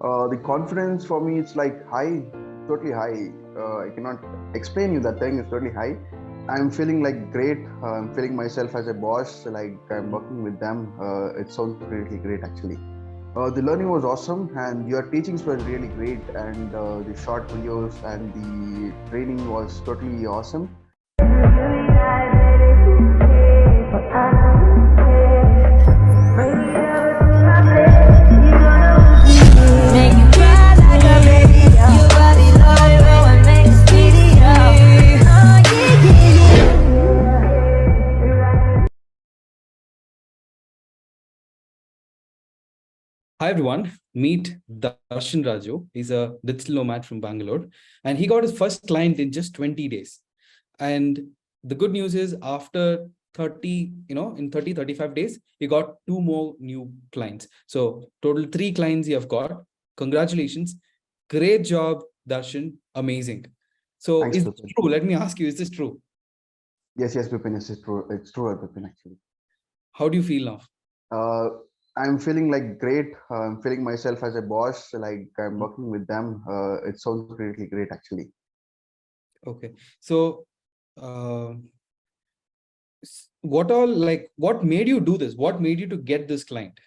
The confidence for me, it's like high, totally high. I cannot explain you that thing is totally high. I'm feeling like great. I'm feeling myself as a boss, like I'm working with them. It sounds really great actually. The learning was awesome, and your teachings were really great, and the short videos and the training was totally awesome. Hi everyone, meet Darshan Raju. He's a digital nomad from Bangalore and he got his first client in just 20 days. And the good news is after 30, in 30, 35 days, he got two more new clients. So total three clients you have got. Congratulations. Great job, Darshan. Amazing. So Thanks, is this Bipin. true? Let me ask you, is this true? Yes, Bipin, yes, it's true. It's true, Bipin, actually. How do you feel now? Uh, I'm feeling like great. I'm feeling myself as a boss, like I'm working with them. It sounds really great, actually. Okay. So uh, what all like what made you do this? What made you to get this client?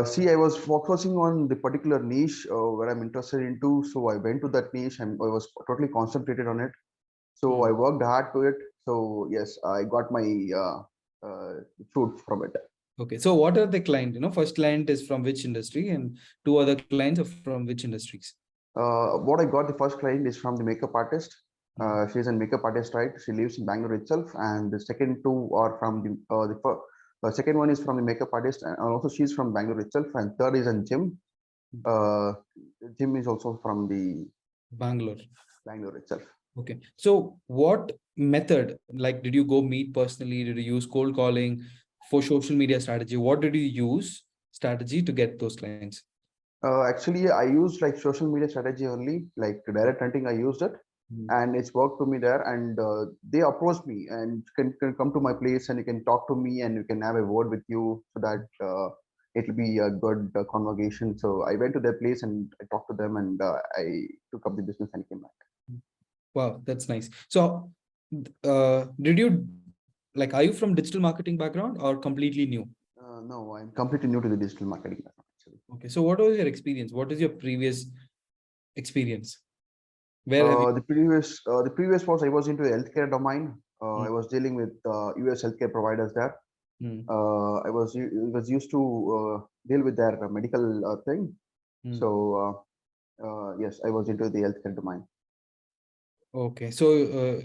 See, I was focusing on the particular niche where I'm interested into, so I went to that niche and I was totally concentrated on it. So I Hmm. worked hard to it. So yes, I got my fruit from it. Okay, so what are the client? First client is from which industry, and two other clients are from which industries? What I got the first client is from the makeup artist. Hmm. She's a makeup artist, right? She lives in Bangalore itself, and the second two are from the second one is from the makeup artist, and also she's from Bangalore itself, and third is in Jim. Uh, Jim is also from the Bangalore. Bangalore itself. Okay, so what method? Like, did you go meet personally? Did you use cold calling for social media strategy? What did you use strategy to get those clients? Actually, I used like social media strategy only, like direct hunting. I used it, Hmm. and it's worked to me there. And they approached me and can come to my place and you can talk to me and you can have a word with you so that it'll be a good conversation. So I went to their place and I talked to them and I took up the business and came back. Wow, that's nice. So, did you like? Are you from digital marketing background or completely new? No, I'm completely new to the digital marketing actually. Okay, so what was your experience? What is your previous experience? Where have you? The previous was I was into the healthcare domain. I Mm, was dealing with US healthcare providers there. mm, I was used to deal with their medical thing. mm. So yes, I was into the healthcare domain. Okay, so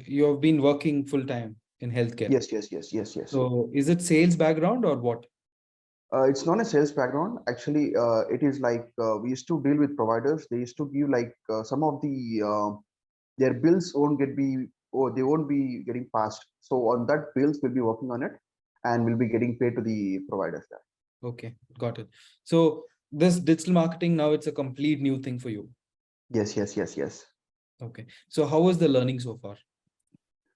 you have been working full time in healthcare. Yes. So is it sales background or what? It's not a sales background. Actually, it is like we used to deal with providers. They used to give like some of the their bills won't get be or they won't be getting passed. So on that bills we'll be working on it, and we'll be getting paid to the providers there. Okay, got it. So this digital marketing now it's a complete new thing for you. Yes. Okay. So how was the learning so far?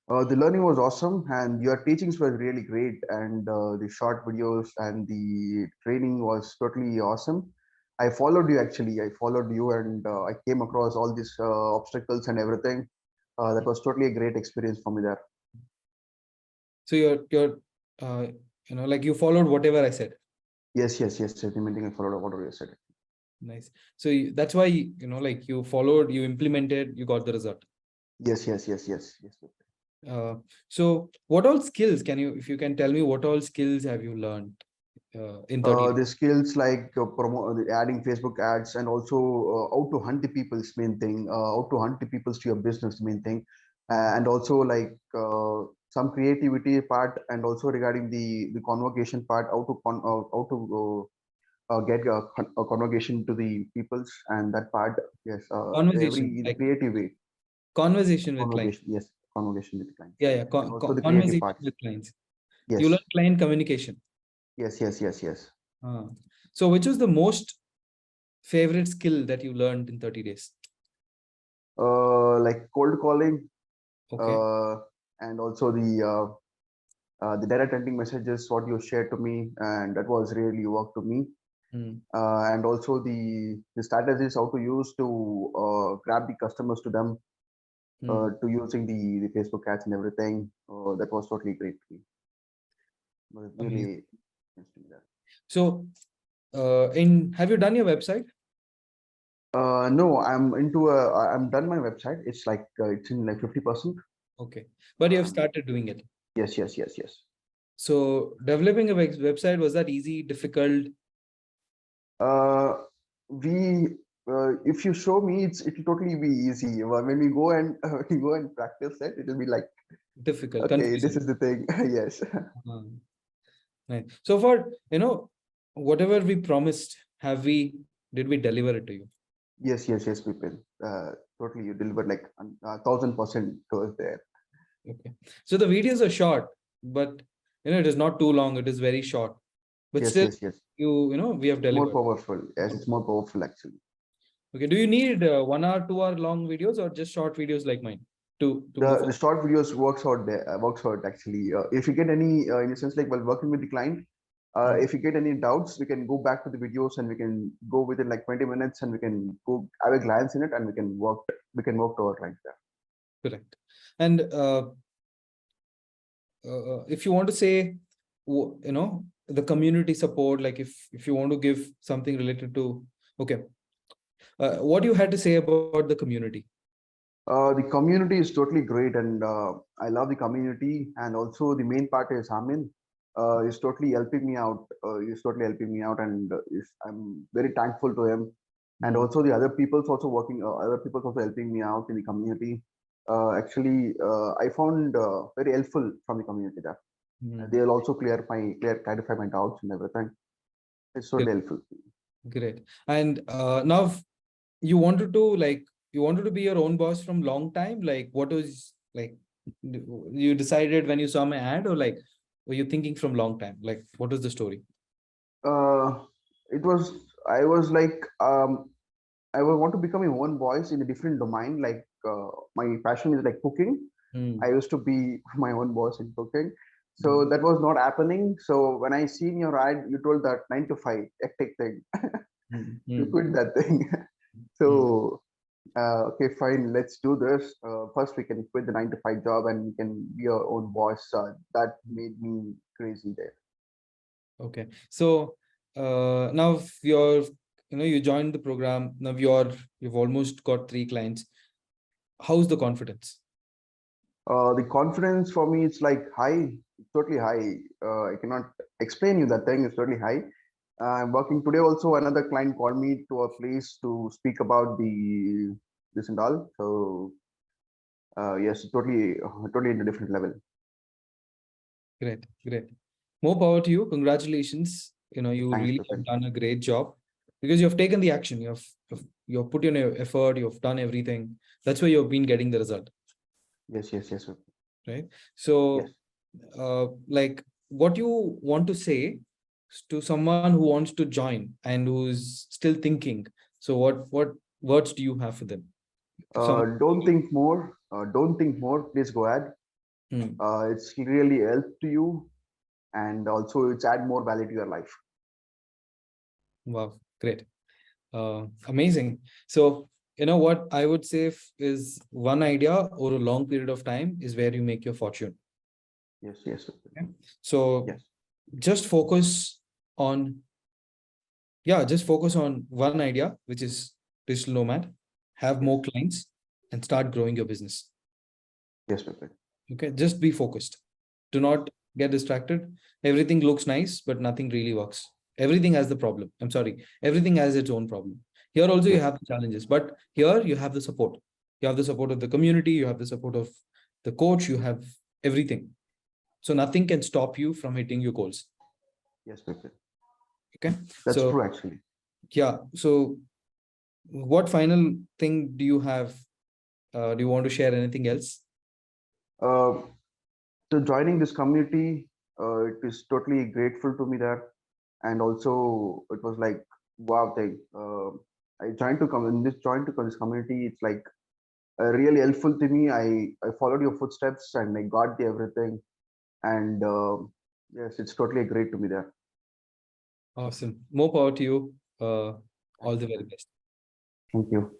The learning was awesome, and your teachings were really great, and the short videos and the training was totally awesome. I followed you actually. I followed you, and I came across all these obstacles and everything. That was totally a great experience for me there. So you're uh, like you followed whatever I said. Yes. Implementing, I followed whatever you said. Nice. So that's why like you followed, you implemented, you got the result. Yes. Uh, so what all skills can you, if you can tell me, what all skills have you learned in 30 days? The skills like adding Facebook ads and also how to hunt the people's main thing, how to hunt the people's to your business main thing, and also like some creativity part and also regarding the convocation part, how to get a convocation to the people's and that part. Yes, every Conversation, in a like creative way. conversation with clients. Convocation, yes, convocation with clients, Yeah, right, yeah. and also the creative Conversation parts. with clients. You learn Yes, client communication. yes. Uh, so which was the most favorite skill that you learned in 30 days? Like cold calling, Okay. uh, and also the direct ending messages what you shared to me, and that was really work to me. and also the strategies how to use to grab the customers to them, to using the Facebook ads and everything. That was totally great to me. It was Amazing. really interesting there. So, have you done your website? No, I'm done my website. It's like it's in like 50%. Okay, but you have Um, started doing it. yes, yes, yes, yes. So, developing a website, was that easy, difficult? Uh, we if you show me, it'll totally be easy. When we go and when we go and practice it, it'll be like, Difficult, okay, this confusing. is the thing. Yes. Right. So far, whatever we promised, did we deliver it to you? Yes, yes, yes, Bipin. Totally, you delivered like 1,000% towards there. Okay. So the videos are short, but it is not too long. It is very short, but Yes, still, yes, yes. we have It's more delivered. powerful. Yes, it's more powerful actually. Okay. Do you need 1 hour, 2 hour long videos or just short videos like mine to move The forward? short videos works out there. Works out actually. If you get any, in a sense, like while working with the client, Mm. if you get any doubts, we can go back to the videos and we can go within like 20 minutes and we can go have a glance in it and we can work. We can work to our client there. Correct. And if you want to say, the community support, like if you want to give something related to, okay, what you had to say about the community? The community is totally great, and I love the community. And also, the main part is Amin is totally helping me out. He's totally helping me out, and I'm very thankful to him. And Mm. also, the other people's also working. Other people's also helping me out in the community. Actually, I found very helpful from the community there. Mm. They'll also clarify my doubts and everything. It's totally helpful. Great. And now you wanted to be your own boss from long time. Like, what was like you decided when you saw my ad, or like were you thinking from long time? Like, what was the story? Uh, it was. I was like. I would want to become my own voice in a different domain. Like my passion is like cooking. I Mm. used to be my own boss in cooking. So Mm. that was not happening. So when I seen your ad, you told that 9 to 5 hectic thing. Mm. You Mm. quit that thing. Mm. So okay, fine. Let's do this. First, we can quit the 9 to 5 job and we can be our own boss. That made me crazy there. Okay. So now you joined the program. Now you've almost got 3 clients. How's the confidence? The confidence for me, it's like high, totally high. I cannot explain you that thing. It's totally high. I'm working today. Also, another client called me to a place to speak about the this and all. So yes, totally in a different level. Great, great. More power to you. Congratulations. You Thanks, really have Bipin. done a great job because you have taken the action. You've put in your effort. You've done everything. That's why you've been getting the result, Yes, yes, yes, Bipin. right? Yes. So, like, what you want to say to someone who wants to join and who's still thinking. So, what words do you have for them? If someone, Don't think more. Don't think more. Please go ahead. Hmm, It's really help to you, and also it's add more value to your life. wow, great. Amazing. So, what I would say is one idea over a long period of time is where you make your fortune. Yes, yes, Bipin. Okay? So Yes, just focus on, just focus on one idea, which is digital nomad, have yes, more clients and start growing your business. yes, Bipin. Okay. Just be focused. Do not get distracted. Everything looks nice, but nothing really works. Everything has the problem. I'm sorry. Everything has its own problem. Here also you Yes, have the challenges, but here you have the support. You have the support of the community. You have the support of the coach. You have everything. So nothing can stop you from hitting your goals. yes, Bipin. Okay. That's So true, actually. yeah. So what final thing do you have? Do you want to share anything else? Uh, so joining this community, it is totally grateful to me there, and also it was like wow thing. I joined to come in this joined to this community. It's like really helpful to me. I followed your footsteps and I got the everything, and yes, it's totally great to me there. Awesome. More power to you. All the very best. Thank you.